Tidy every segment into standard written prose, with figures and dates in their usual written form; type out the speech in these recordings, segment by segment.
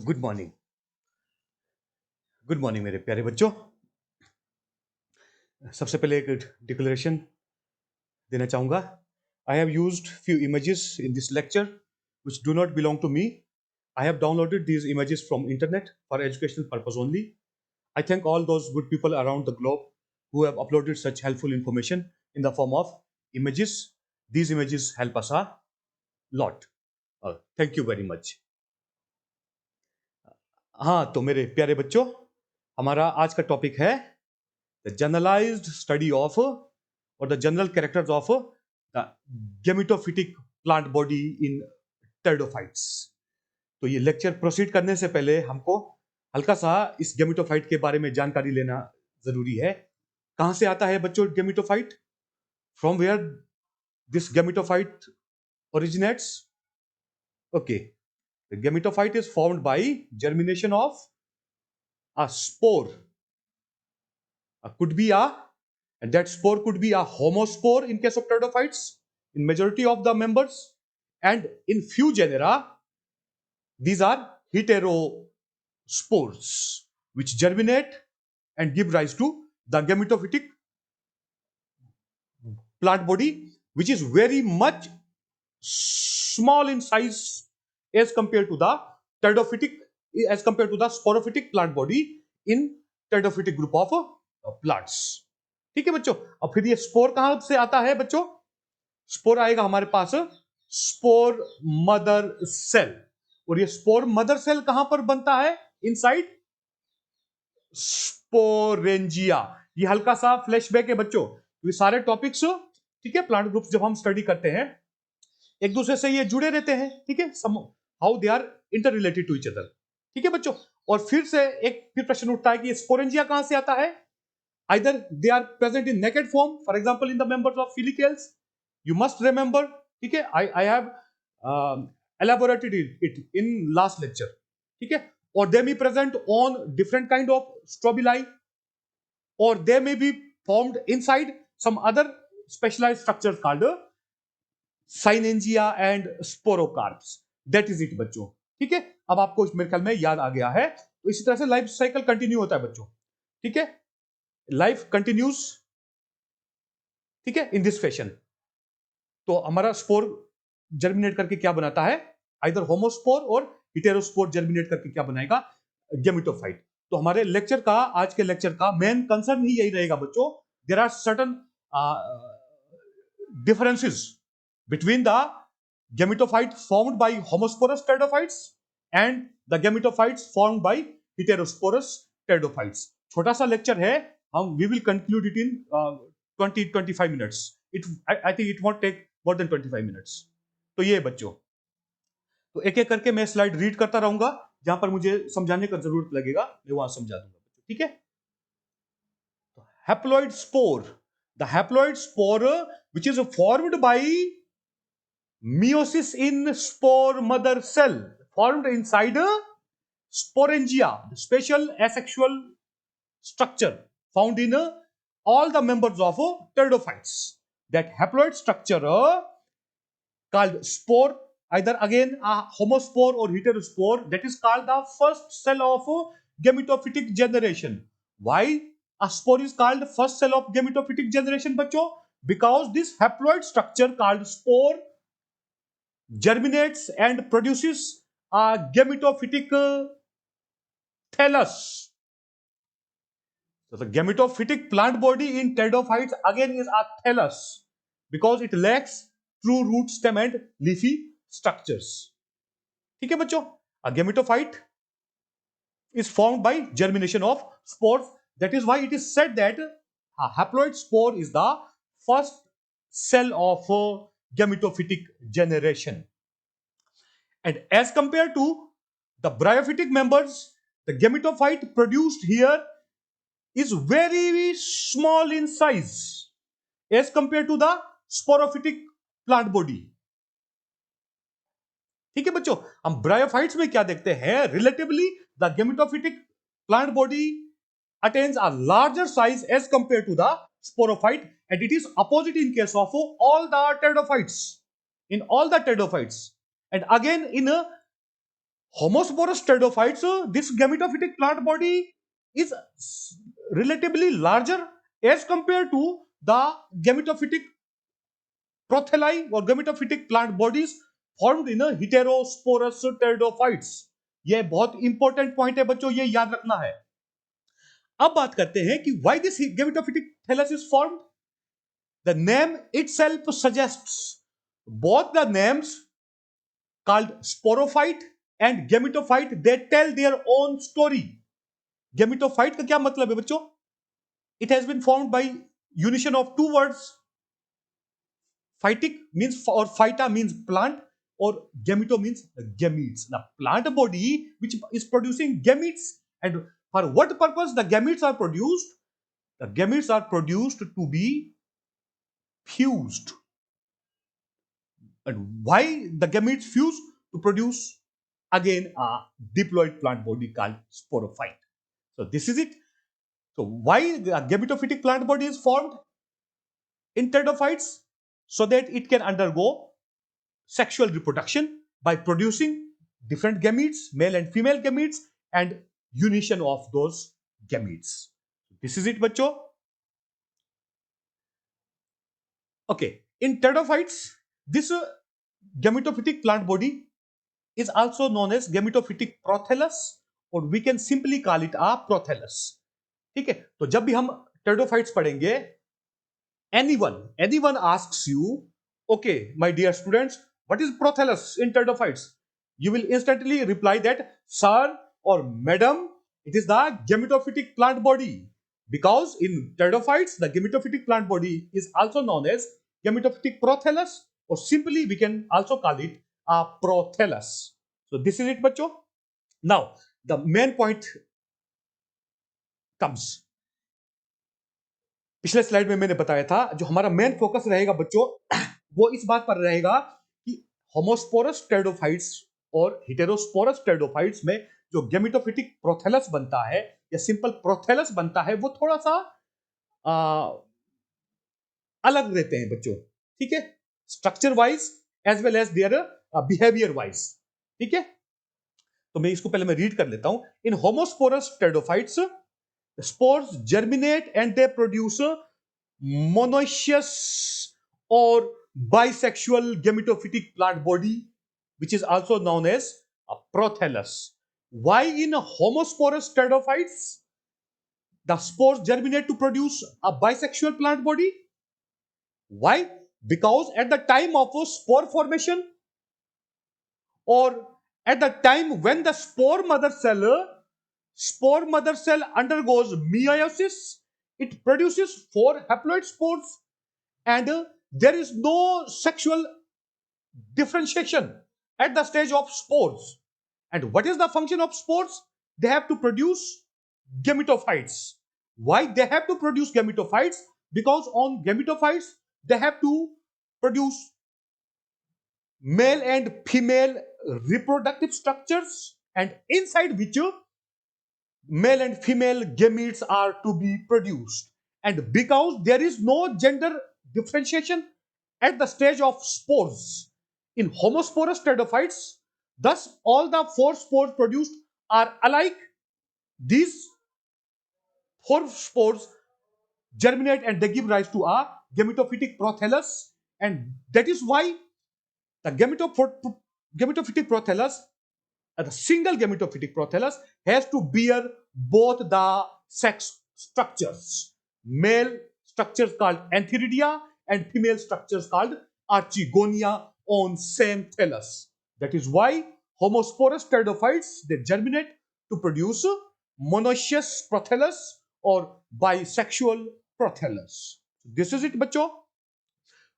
Good morning. Good morning मेरे प्यारे बच्चों। सबसे पहले एक डिक्लेरेशन देना चाहूंगा। I have used few images in this lecture which do not belong to me. I have downloaded these images from internet for educational purpose only. I thank all those good people around the globe who have uploaded such helpful information in the form of images. These images help us a lot. Thank you very much. हाँ, तो मेरे प्यारे बच्चों, हमारा आज का topic है the generalized study of or the general characters of the gametophytic plant body in pteridophytes. तो ये लेक्चर प्रोसीड करने से पहले हमको हल्का सा इस गेमिटोफाइट के बारे में जानकारी लेना जरूरी है। कहां से आता है बच्चों gametophyte? From where this gametophyte originates? Okay, the gametophyte is formed by germination of a spore. Could be a, and that spore could be a homospore in case of pteridophytes in majority of the members, and in few genera these are heterospores which germinate and give rise to the gametophytic plant body, which is very much small in size as compared to the pteridophytic, as compared to the sporophytic plant body in pteridophytic group of plants. ठीक है बच्चों। अब फिर ये spore कहां से आता है बच्चों? स्पोर आएगा हमारे पास स्पोर मदर सेल, और ये स्पोर मदर सेल कहां पर बनता है? Inside sporangia. ये हल्का सा फ्लैशबैक है बच्चों, ये सारे टॉपिक्स, ठीक है, प्लांट ग्रुप्स जब हम स्टडी करते हैं एक दूसरे से ये जुड़े रहते हैं, ठीक है, how they are interrelated to each other. ठीक है बच्चों। और फिर से एक फिर प्रश्न उठता है कि स्पोरेंजिया कहां से आता है? Either they are present in naked form, for example in the members of filicales. You must remember, ठीक है, I have elaborated it in last lecture, ठीक है, or they may present on different kind of strobili, or they may be formed inside some other specialized structures called synangia and sporocarps. That is it बच्चों। ठीक है, अब आपको मेरे ख्याल में याद आ गया है। तो इसी तरह से लाइफ साइकिल कंटिन्यू होता है बच्चों। ठीक है, लाइफ कंटिन्यूज, ठीक है, इन दिस फैशन। तो हमारा स्पोर जर्मिनेट करके क्या बनाता है? आइदर होमोस्पोर और हिटेरोस्पोर जर्मिनेट करके क्या बनाएगा? गेमिटोफाइट। तो हमारे लेक्चर का, आज के लेक्चर का मेन कंसर्न ही यही रहेगा बच्चों। There are certain differences between the gametophyte formed by homosporous pteridophytes and the gametophytes formed by heterosporous pteridophytes. छोटा सा लेक्चर है, हम we will conclude it in 20-25 minutes. I think it won't take more than 25 minutes. तो ये बच्चों, तो एक एक करके मैं स्लाइड रीड करता रहूंगा, जहां पर मुझे समझाने का जरूरत लगेगा मैं वहां समझा दूंगा। ठीक है, haploid spore, the haploid spore which is formed by meiosis in spore mother cell, formed inside sporangia, special asexual structure found in all the members of pteridophytes. That haploid structure called spore, either again a homospore or heterospore, that is called the first cell of gametophytic generation. Why a spore is called first cell of gametophytic generation बच्चों? Because this haploid structure called spore germinates and produces a gametophytic thallus. So the gametophytic plant body in pteridophytes again is a thallus, because it lacks true root stem and leafy structures. ठीक है बच्चों, a gametophyte is formed by germination of spores. That is why it is said that a haploid spore is the first cell of gametophytic generation. And as compared to the bryophytic members, the gametophyte produced here is very small in size as compared to the sporophytic plant body. ठीक है बच्चों, हम bryophytes में क्या देखते हैं? Relatively the gametophytic plant body attains a larger size as compared to the sporophyte, and it is opposite in case of all the pteridophytes, in all the pteridophytes, and again in Homosporous pteridophytes, this gametophytic plant body is relatively larger as compared to the gametophytic protheli or gametophytic plant bodies formed in a heterosporous pteridophytes. ये बहुत important point है बच्चों, ये याद रखना है. अब बात करते हैं कि why this gametophytic thallus is formed. The name itself suggests both the names called sporophyte and gametophyte, they tell their own story. Gametophyte का क्या मतलब है बच्चों? It has been formed by union of two words. Phytic means, or phyta means plant, or gameto means gametes. Now, plant body which is producing gametes, and for what purpose the gametes are produced? The gametes are produced to be fused. And why the gametes fuse? To produce again a diploid plant body called sporophyte. So this is it. So why the gametophytic plant body is formed in pteridophytes? So that it can undergo sexual reproduction by producing different gametes, male and female gametes, and union of those gametes. This is it, bachcho. Okay, in pteridophytes, this gametophytic plant body is also known as gametophytic prothallus, or we can simply call it a prothallus. ठीक है, तो जब भी हम pteridophytes पढ़ेंगे, anyone asks you, okay, my dear students, what is prothallus in pteridophytes? You will instantly reply that, sir or madam, it is the gametophytic plant body. Because in pteridophytes, the gametophytic plant body is also known as gametophytic prothallus, or simply we can also call it a prothallus. So this is it, bachcho. Now, the main point comes. पिछले slide में मैंने बताया था जो हमारा main focus रहेगा बच्चों वो इस बात पर रहेगा कि होमोस्पोरस pteridophytes और हेटेरोस्पोरस pteridophytes में जो गेमेटोफिटिक प्रोथेलस बनता है या सिंपल प्रोथेलस बनता है वो थोड़ा सा अलग रहते हैं बच्चों. ठीक है, structure wise as well as their behaviour wise. ठीक है, तो मैं इसको पहले मैं रीड कर लेता हूं. इन homosporous pteridophytes, spores germinate and they produce a monoecious or bisexual gametophytic plant body, which is also known as a prothallus. Why in homosporous pteridophytes the spores germinate to produce a bisexual plant body? Why? Because at the time of spore formation, or at the time when the spore mother cell undergoes meiosis, it produces 4 haploid spores, and there is no sexual differentiation at the stage of spores. And what is the function of spores? They have to produce gametophytes. Why they have to produce gametophytes? Because on gametophytes they have to produce male and female reproductive structures, and inside which male and female gametes are to be produced. And because there is no gender differentiation at the stage of spores in homosporous pteridophytes, thus all the 4 spores produced are alike. These 4 spores germinate and they give rise to a gametophytic prothallus, and that is why the gametophytic prothallus, the single gametophytic prothallus, has to bear both the sex structures, male structures called antheridia and female structures called archegonia on same thallus. That is why homosporous pteridophytes, they germinate to produce monoecious prothallus or bisexual prothallus. This is it, bachcho.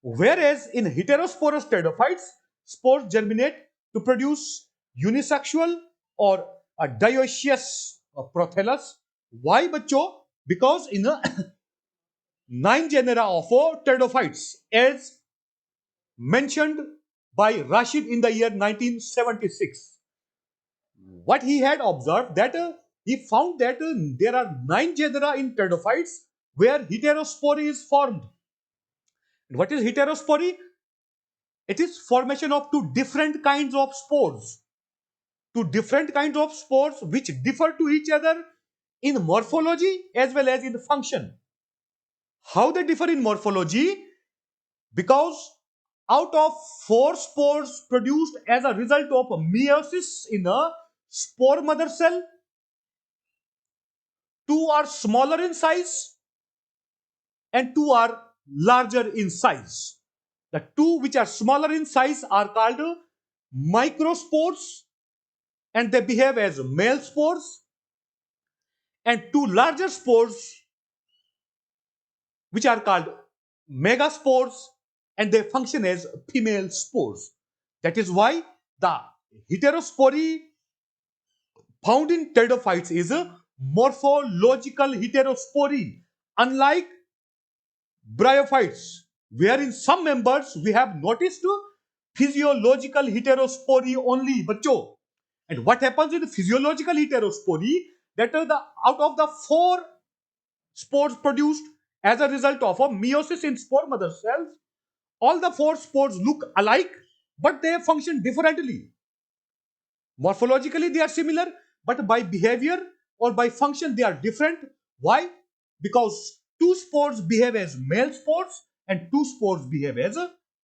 Whereas in heterosporous pteridophytes, spores germinate to produce unisexual or a dioecious prothallus. Why, bachcho? Because in 9 genera of pteridophytes, as mentioned by Rashid in the year 1976, what he had observed that he found that there are 9 genera in pteridophytes where heterospory is formed. And what is heterospory? It is formation of 2 different kinds of spores. to different kinds of spores which differ to each other in morphology as well as in function. How they differ in morphology? Because out of 4 spores produced as a result of meiosis in a spore mother cell, 2 are smaller in size and 2 are larger in size. The 2 which are smaller in size are called microspores and they behave as male spores, and 2 larger spores which are called megaspores and they function as female spores. That is why the heterospory found in pteridophytes is a morphological heterospory, unlike bryophytes, where in some members we have noticed physiological heterospory only, बच्चों. And what happens in physiological heterospory? That out of the 4 spores produced as a result of a meiosis in spore mother cells, all the 4 spores look alike, but they function differently. Morphologically, they are similar, but by behavior or by function, they are different. Why? Because 2 spores behave as male spores and 2 spores behave as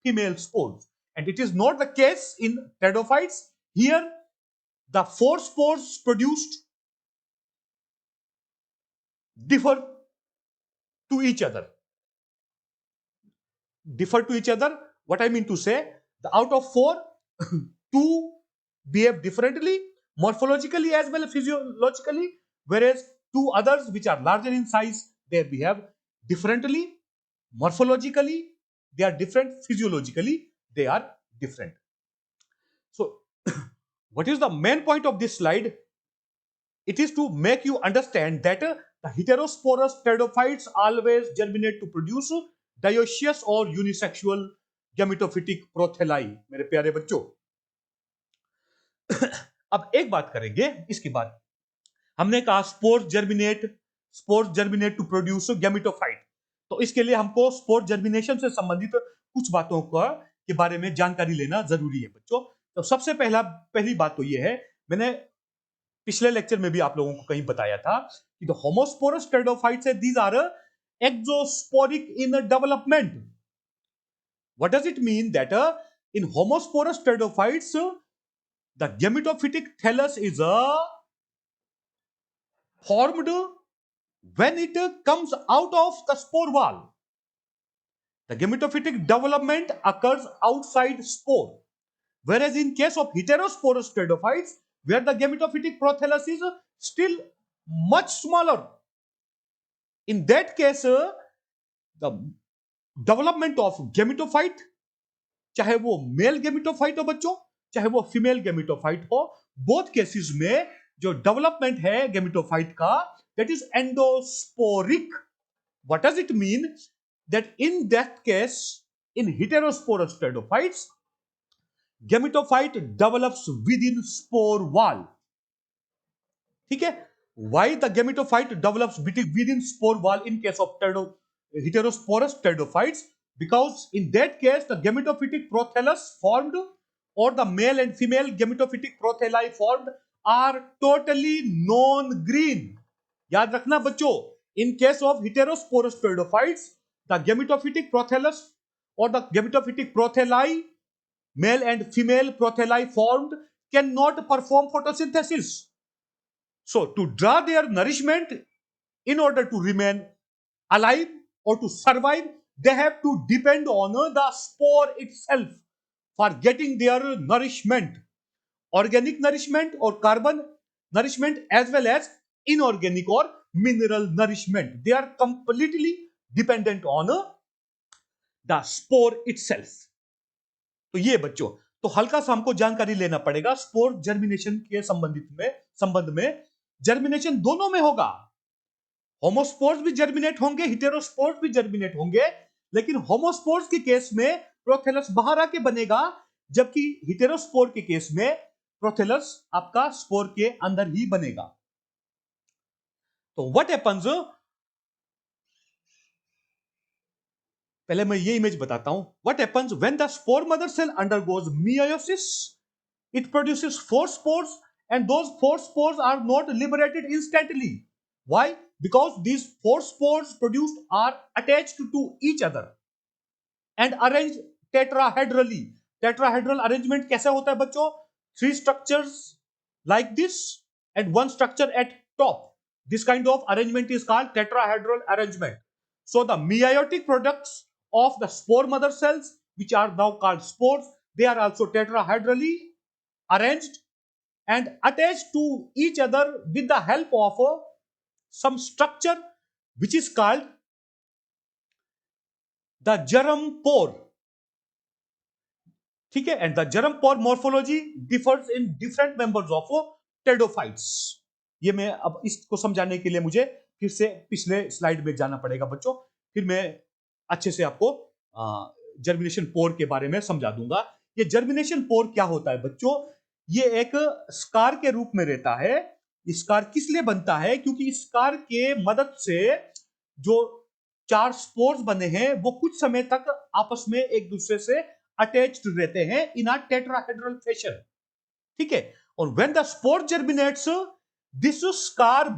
female spores. And it is not the case in pteridophytes. Here, the 4 spores produced differ to each other. Differ to each other. What I mean to say, the out of 4, 2 behave differently, morphologically as well as physiologically, whereas 2 others which are larger in size, they behave differently. Morphologically, they are different. Physiologically, they are different. So, what is the main point of this slide? It is to make you understand that the heterosporous pteridophytes always germinate to produce dioecious or unisexual gametophytic protheli. मेरे प्यारे बच्चों, अब एक बात करेंगे इसके बाद. हमने कहा spores germinate to produce gametophyte. तो इसके लिए हमको स्पोर जर्मिनेशन से संबंधित कुछ बातों के बारे में जानकारी लेना जरूरी है बच्चों. तो सबसे पहली बात तो ये है, मैंने पिछले लेक्चर में भी आप लोगों को कहीं बताया था कि द होमोस्पोरस टेरिडोफाइट्स है, these are exosporic in development. What does it mean? That in homosporous pteridophytes the gametophytic thallus is formed when it comes out of the spore wall. The gametophytic development occurs outside spore, whereas in case of heterosporous pteridophytes, where the gametophytic prothallus is still much smaller, in that case the development of gametophyte, चाहे वो male gametophyte हो बच्चों, चाहे वो female gametophyte हो, both cases में जो development है गेमिटोफाइट का, that is endosporic. What does it mean? That in that case, in heterosporous pteridophytes, gametophyte develops within spore wall. ठीक है? Why the gametophyte develops within spore wall in case of heterosporous pteridophytes? Because in that case the gametophytic prothallus formed or the male and female gametophytic protheli formed are totally non-green. याद रखना बच्चों, in case of heterosporous pteridophytes, the gametophytic prothallus or the gametophytic protheli, male and female protheli formed, cannot perform photosynthesis. So to draw their nourishment, in order to remain alive or to survive, they have to depend on the spore itself for getting their nourishment, organic nourishment or carbon nourishment, as well as inorganic or mineral nourishment. They are completely dependent on the spore itself. तो ये बच्चों, तो हल्का सा हमको जानकारी लेना पड़ेगा स्पोर जर्मिनेशन के संबंध में. जर्मिनेशन दोनों में होगा. होमोस्पोर्स भी जर्मिनेट होंगे, हेटेरोस्पोर्स भी जर्मिनेट होंगे, लेकिन होमोस्पोर्स के केस में प्रोथेलस बाहर आके बनेगा, जबकि हेटेरोस्पोर के केस में प्रोथेलस आपका स्पोर के अंदर ही बनेगा. तो व्हाट हैपेंस, पहले मैं ये इमेज बताता हूं. What happens when the spore mother cell undergoes meiosis, it produces 4 spores and those four spores are not liberated instantly. Why? Because these four spores produced are attached to each other and arranged tetrahedrally. Tetrahedral arrangement कैसे होता है बच्चों? Three structures like this and one structure at top. This kind of arrangement is called tetrahedral arrangement. So the meiotic products of the spore mother cells, which are now called spores, they are also tetrahedrally arranged and attached to each other with the help of some structure which is called the germ pore. ठीक है, and the germ pore morphology differs in different members of pteridophytes. ये मैं अब इसको समझाने के लिए मुझे फिर से पिछले स्लाइड में जाना पड़ेगा बच्चों, फिर मैं अच्छे से आपको जर्मिनेशन पोर के बारे में समझा दूंगा. ये जर्मिनेशन पोर क्या होता है बच्चों? ये एक स्कार के रूप में रहता है. स्कार किस लिए बनता है? क्योंकि स्कार के मदद से जो चार स्पोर्स बने हैं वो कुछ समय तक आपस में एक दूसरे से अटैच्ड रहते हैं इन अ टेट्राहेड्रल फैशन. ठीक है, और when the spore germinates this scar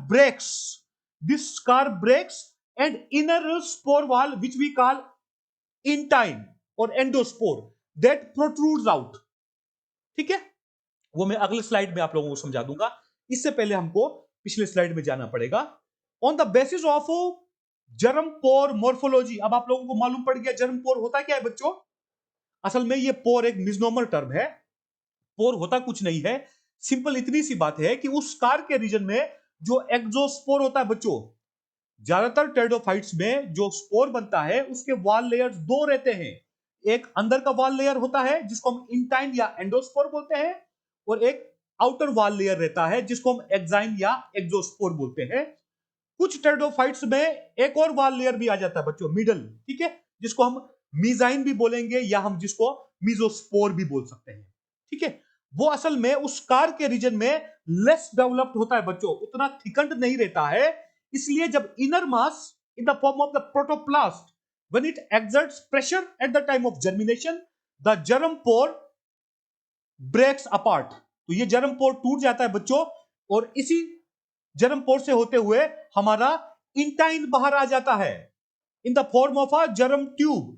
breaks and inner spore wall which we call intine और एंडोस्पोर दैट प्रोट्रूड्स आउट. ठीक है, वो मैं अगले स्लाइड में आप लोगों को समझा दूंगा. इससे पहले हमको पिछले स्लाइड में जाना पड़ेगा. On the basis of germ pore morphology. अब आप लोगों को मालूम पड़ गया जर्म पोर होता क्या है बच्चों. असल में ये पोर एक मिसनोमर टर्म है. पोर होता कुछ नहीं है, सिंपल इतनी सी बात है कि उस स्कार के रीजन में जो एक्सोस्पोर होता है बच्चों, ज्यादातर टेरिडोफाइट्स में जो स्पोर बनता है उसके वॉल लेयर्स दो रहते हैं. एक अंदर का वॉल लेयर होता है जिसको हम इंटाइन या एंडोस्पोर बोलते हैं, और एक आउटर वॉल लेयर रहता है जिसको हम एक्साइन या एक्सोस्पोर बोलते हैं. कुछ टेरिडोफाइट्स में एक और वॉल लेयर भी आ जाता है बच्चों, मिडल. ठीक है, जिसको हम मीजाइन भी बोलेंगे या हम जिसको मीजोस्पोर भी बोल सकते हैं. ठीक है, वो असल में उस स्कार के रीजन में लेस डेवलप्ड होता है बच्चों, उतना थिकंड नहीं रहता है. इसलिए जब inner mass in the form of the protoplast when it exerts pressure at the time of germination, the germ pore breaks apart. तो ये germ pore टूट जाता है बच्चों, और इसी germ pore से होते हुए हमारा इंटाइन बाहर आ जाता है in the form of a germ tube.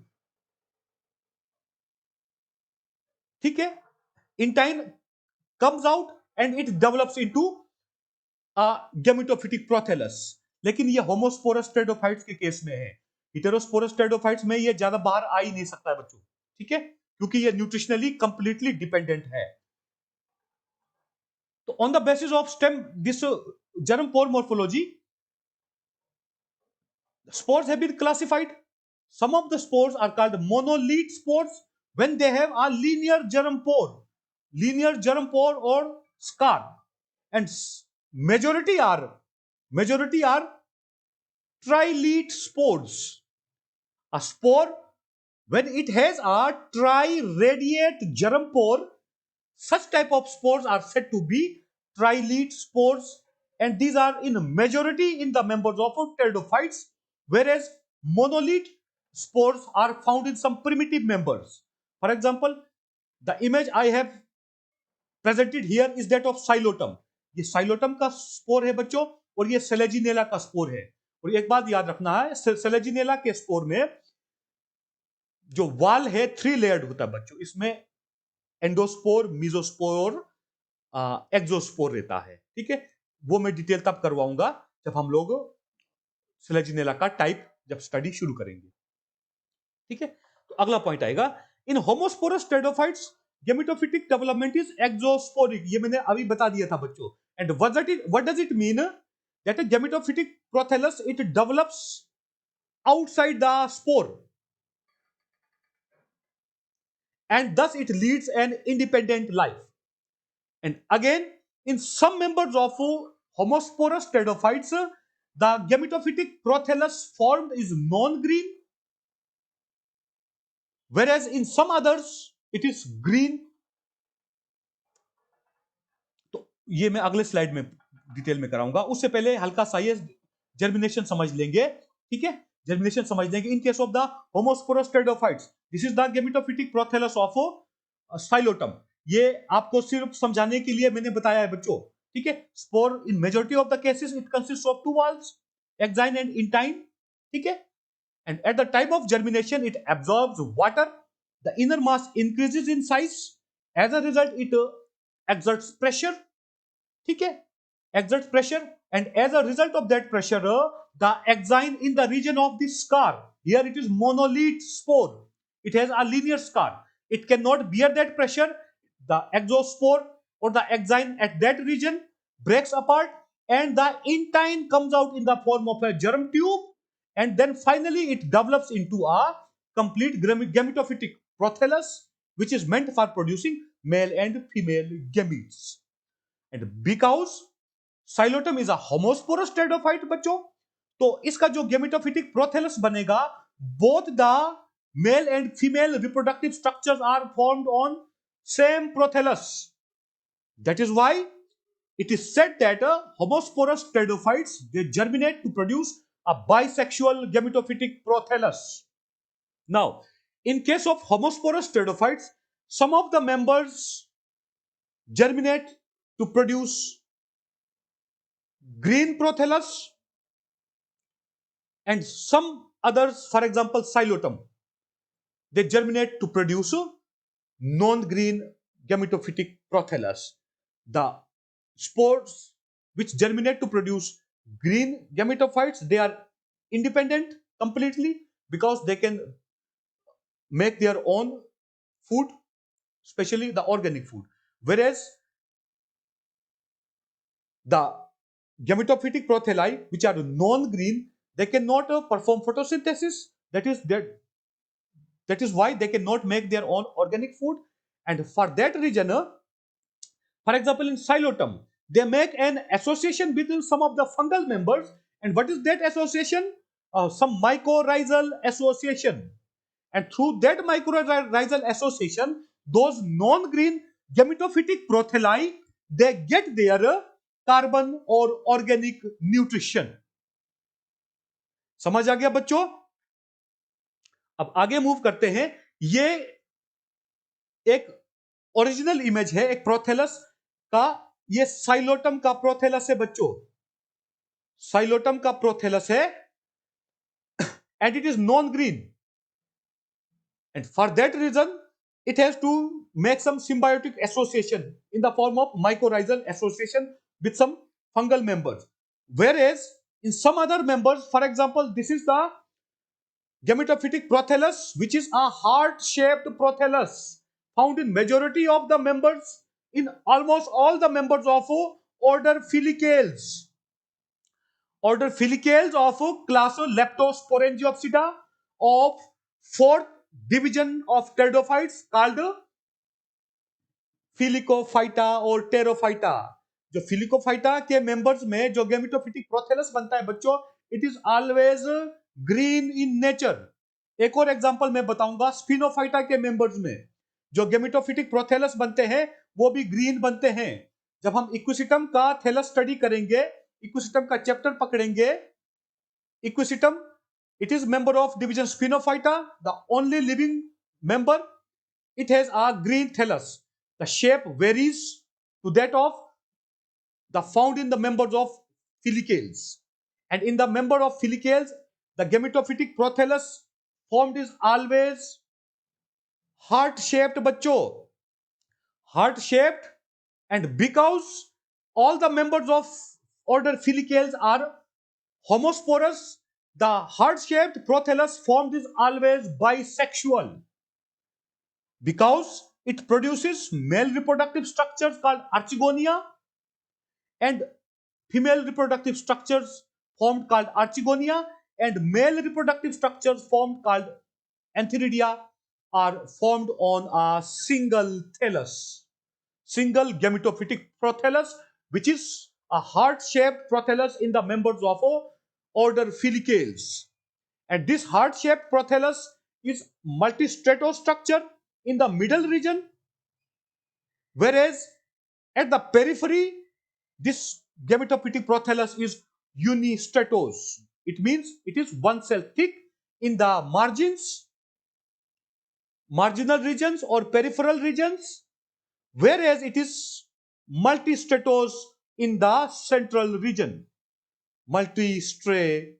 ठीक है, intine comes out and it develops into a gametophytic prothallus. लेकिन ये होमोस्पोरस टेरिडोफाइट्स के केस में है. हेटेरोस्पोरस टेरिडोफाइट्स में ये ज्यादा बाहर आ ही नहीं सकता है बच्चों. ठीक है, क्योंकि ये न्यूट्रिशनली कंप्लीटली डिपेंडेंट है. तो on the basis of stem this germ pore morphology, spores have been classified. Some of the spores are called monolith spores when they have a linear germ pore or scar, and majority are trilete spores. A spore when it has a triradiate germ pore, such type of spores are said to be trilete spores, and these are in majority in the members of pteridophytes, whereas monolith spores are found in some primitive members. For example, the image I have presented here is that of Xylotum. ये Psilotum का spore है बच्चों, और ये Selaginella का spore है. और एक बात याद रखना है, सेलेजिनेला के स्पोर में जो वाल है 3 लेयर्ड होता है बच्चों. इसमें एंडोस्पोर, मीजोस्पोर, एक्सोस्पोर रहता है. ठीक है, वो मैं डिटेल तब करवाऊंगा जब हम लोग सेलेजिनेला का टाइप जब स्टडी शुरू करेंगे. ठीक है, तो अगला पॉइंट आएगा. In homosporous pteridophytes gametophytic development is exosporic. ये मैंने अभी बता दिया था बच्चों. And what does it mean? That a gametophytic prothallus it develops outside the spore, and thus it leads an independent life. And again, in some members of homosporous pteridophytes, the gametophytic prothallus formed is non-green, whereas in some others it is green. तो ये मैं अगले slide में detail में कराऊंगा. उससे पहले हल्का सा ये जर्मिनेशन समझ लेंगे. ठीक है, जर्मिनेशन समझ लेंगे. इन case of the homosporous pteridophytes, this is the gametophytic prothallus of Xylotum. ये आपको सिर्फ समझाने के लिए मैंने बताया है बच्चों, ठीक है। Spore in majority of the cases it consist of two walls, exine and intine, ठीक है। And at the time of germination it absorbs water, the inner mass increases in size, as a result it exerts pressure, ठीक है, exerts pressure, and as a result of that pressure the exine in the region of the scar, here it is monolith spore, it has a linear scar, it cannot bear that pressure, the exospore or the exine at that region breaks apart and the intine comes out in the form of a germ tube, and then finally it develops into a complete gametophytic prothallus which is meant for producing male and female gametes. And because psilotum is a homosporous pteridophyte बच्चों, तो इसका जो gametophytic prothallus बनेगा, both the male and female reproductive structures are formed on same prothallus. That is why it is said that homosporous pteridophytes they germinate to produce a bisexual gametophytic prothallus. Now, in case of homosporous pteridophytes, some of the members germinate to produce green prothallus and some others, for example Xylotum, they germinate to produce non-green gametophytic prothallus. The spores which germinate to produce green gametophytes, they are independent completely because they can make their own food, especially the organic food, whereas the gametophytic prothalli which are non-green, they cannot perform photosynthesis, that is why they cannot make their own organic food. And for that reason for example in Xylotum they make an association between some of the fungal members, and what is that association? Some mycorrhizal association, and through that mycorrhizal association those non-green gametophytic prothalli they get their carbon और organic nutrition. समझ आ गया बच्चों? अब आगे move करते हैं. ये एक ओरिजिनल इमेज है एक प्रोथेलस का. ये साइलोटम का प्रोथेलस है बच्चों, साइलोटम का प्रोथेलस है and it is non green, and for that reason it has to make some symbiotic association in the form of mycorrhizal association with some fungal members, whereas in some other members, for example this is the gametophytic prothallus which is a heart shaped prothallus found in majority of the members, in almost all the members of order Filicales, of class Leptosporangiopsida of fourth division of pteridophytes called Filicophyta और टेरोफाइटा. जो Filicophyta के members में जो gametophytic prothallus बनता है बच्चों, it is always green in nature. एक और एग्जांपल मैं बताऊंगा, स्पिनोफाइटा के मेंबर्स में जो गेमेटोफिटिक प्रोथेलस बनते हैं वो भी ग्रीन बनते हैं. जब हम इक्विसिटम का थैलस स्टडी करेंगे, इक्विसिटम का चैप्टर पकड़ेंगे, equisetum it is member of division Spinophyta, the only living member. It has a green thallus. The shape varies to that of the found in the members of Filicales. And in the member of Filicales, the gametophytic prothallus formed is always heart-shaped बच्चों, heart-shaped. And because all the members of order Filicales are homosporous, the heart-shaped prothallus formed is always bisexual because it produces male reproductive structures called archegonia and female reproductive structures formed called archegonia, and male reproductive structures formed called antheridia are formed on a single thallus, single gametophytic prothallus, which is a heart-shaped prothallus in the members of order Filicales. And this heart-shaped prothallus is multistratostructure in the middle region, whereas at the periphery this gametophytic prothallus is unistratous. It means it is one cell thick in the margins, marginal regions or peripheral regions, whereas it is multistratos in the central region. Multistratos.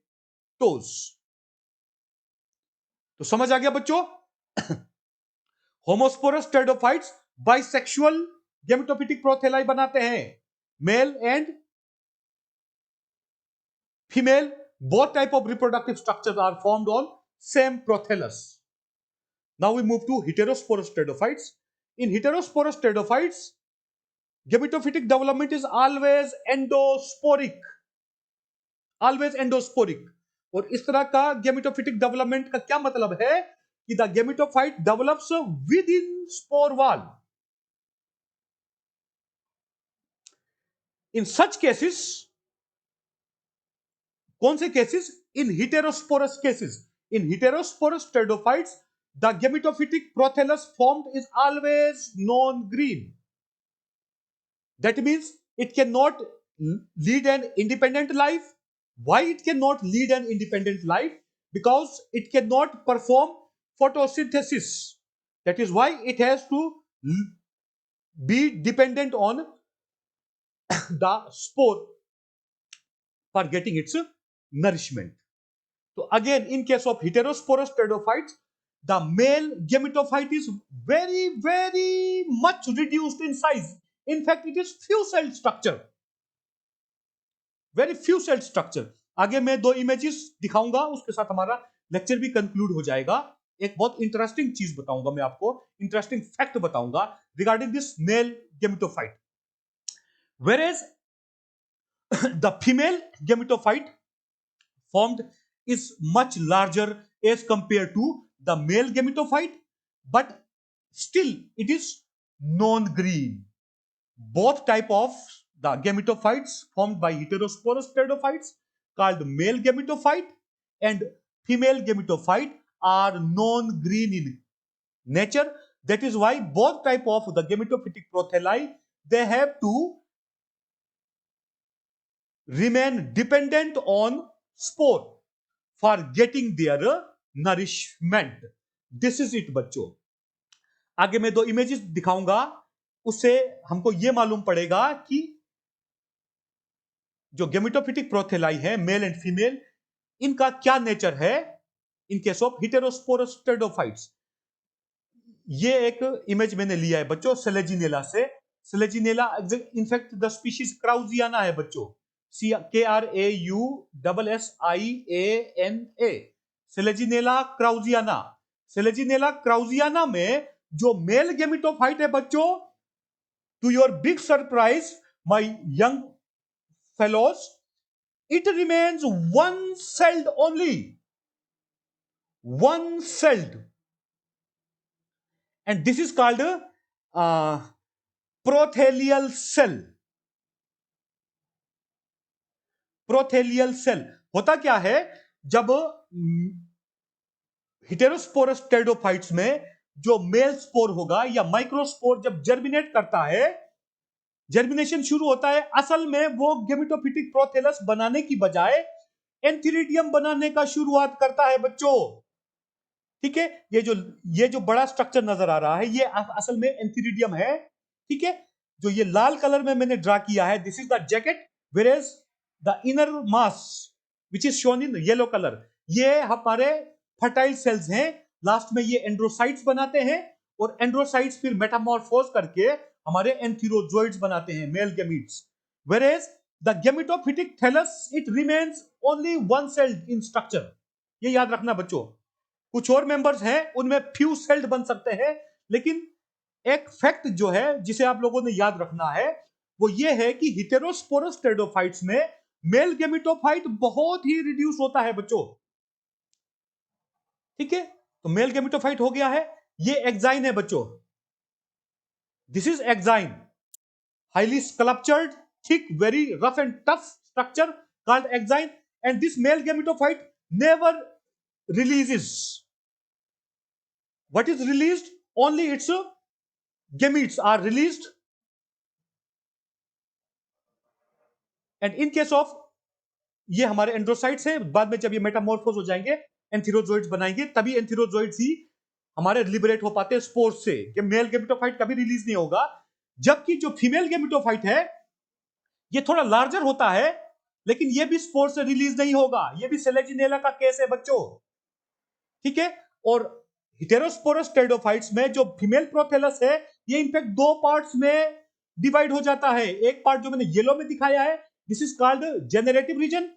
तो समझ आ गया बच्चों? Homosporous pteridophytes bisexual gametophytic प्रोथेलाई बनाते हैं. Mail and female, both type of reproductive structures are formed on same prothallus. Now we move to heterosporous pteridophytes. In heterosporous pteridophytes, gametophytic development is always endosporic. Always endosporic. और इस तरह का gametophytic development का क्या मतलब है कि the gametophyte develops within spore wall. In such cases, कौन से cases? In heterosporous cases. In heterosporous pteridophytes, the gametophytic prothallus formed is always non-green. That means it cannot lead an independent life. Why it cannot lead an independent life? Because it cannot perform photosynthesis. That is why it has to be dependent on the spore for getting its nourishment. So again, in case of heterosporous pteridophytes, the male gametophyte is very, very much reduced in size. In fact, it is few-celled structure. Very few-celled structure. आगे मैं 2 images दिखाऊंगा, उसके साथ हमारा lecture भी conclude हो जाएगा. एक बहुत इंटरेस्टिंग चीज बताऊंगा मैं आपको, इंटरेस्टिंग फैक्ट बताऊंगा regarding this mail gametophyte. Whereas the female gametophyte formed is much larger as compared to the male gametophyte, but still it is non-green. Both type of the gametophytes formed by heterosporous pteridophytes called male gametophyte and female gametophyte are non-green in nature. That is why both type of the gametophytic prothalli, they have to remain dependent on spore for getting their nourishment. This is it बच्चों. आगे मैं 2 images दिखाऊंगा, उससे हमको यह मालूम पड़ेगा कि जो गेमेटोफिटिक प्रोथेलाई है मेल एंड फीमेल, इनका क्या नेचर है in case of heterosporous pteridophytes. ये एक इमेज मैंने लिया है बच्चों सेलेजिनेला से. Selaginella in fact the species kraussiana है बच्चों. KRAUSSIANA. Selaginella kraussiana. Selaginella kraussiana में जो मेल गेमेटोफाइट है बच्चों, to your big surprise my young fellows, it remains one-celled only. One-celled. And this is called prothelial cell. Prothelial cell. होता क्या है, जब हेटेरोस्पोरस टेरिडोफाइट्स में जो मेल स्पोर होगा या माइक्रोस्पोर जब जर्मिनेट करता है, जर्मिनेशन शुरू होता है, असल में वो गेमेटोफिटिक प्रोथेलस बनाने की बजाय एंथीरिडियम बनाने का शुरुआत करता है बच्चों. ठीक है, ये जो बड़ा स्ट्रक्चर नजर आ रहा है, ये असल में एंथीरिडियम है. ठीक है, जो ये लाल कलर में मैंने ड्रा किया है, this is the jacket, whereas the inner mass which is shown in yellow colour, ये हमारे फर्टाइल सेल्स हैं. लास्ट में ये एंड्रोसाइट्स बनाते हैं और एंड्रोसाइट्स फिर मेटामॉर्फोज करके हमारे एंथीरोजोइड्स बनाते हैं, male gametes. whereas the gametophytic thallus, it remains only one celled in structure. ये याद रखना बच्चों. कुछ और मेंबर्स हैं, उनमें फ्यू सेल्ड बन सकते हैं, लेकिन एक फैक्ट जो है जिसे आप लोगों ने याद रखना है वो ये है कि हेटेरोस्पोरस टेरिडोफाइट्स में मेल गेमेटोफाइट बहुत ही रिड्यूस होता है बच्चों. ठीक है, तो मेल गेमेटोफाइट हो गया है. ये एक्साइन है बच्चों. This is exine, highly sculptured, thick, very rough and tough structure called exine. And this mail gametophyte never releases. What is released? Only its gametes are released. And in case of ये हमारे एंड्रोसाइट्स हैं, बाद में जब ये metamorphose हो जाएंगे, एंथीरोजोइड्स बनाएंगे, तभी एंथीरोजोइड्स ही हमारे लिबरेट हो पाते हैं स्पोर्स से. कि मेल गेमेटोफाइट कभी रिलीज नहीं होगा जबकि जो फीमेल गेमिटोफाइट है ये थोड़ा लार्जर होता है, लेकिन ये भी स्पोर से रिलीज नहीं होगा, ये भी सेलेजिनेला का केस है बच्चों, ठीक है। और हेटेरोस्पोरस टेरिडोफाइट्स में जो फीमेल प्रोथेलस है ये इनफैक्ट दो पार्ट्स में डिवाइड हो जाता है। एक पार्ट जो मैंने येलो में दिखाया है, this is called generative region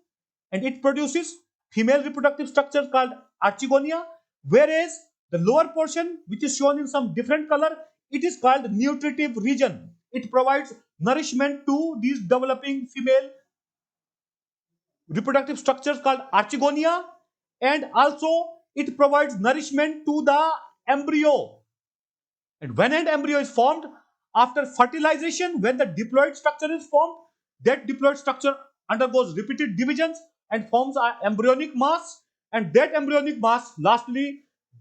and it produces female reproductive structure called archegonia, whereas the lower portion which is shown in some different color, it is called nutritive region. It provides nourishment to these developing female reproductive structures called archegonia, and also it provides nourishment to the embryo. And when an embryo is formed after fertilization, when the diploid structure is formed, that diploid structure undergoes repeated divisions and forms an embryonic mass, and that embryonic mass lastly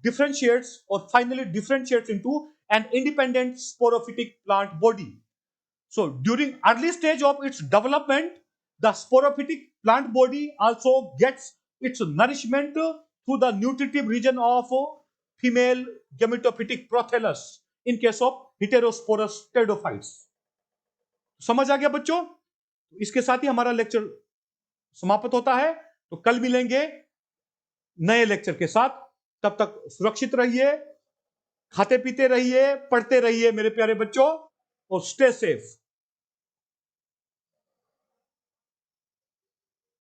differentiates or finally differentiates into an independent sporophytic plant body. So during early stage of its development, the sporophytic plant body also gets its nourishment through the nutritive region of female gametophytic prothallus in case of heterosporous pteridophytes. समझ आ गया बच्चों? इसके साथ ही हमारा lecture समाप्त होता है। तो कल मिलेंगे नए लेक्चर के साथ। तब तक सुरक्षित रहिए, खाते पीते रहिए, पढ़ते रहिए मेरे प्यारे बच्चों, और स्टे सेफ।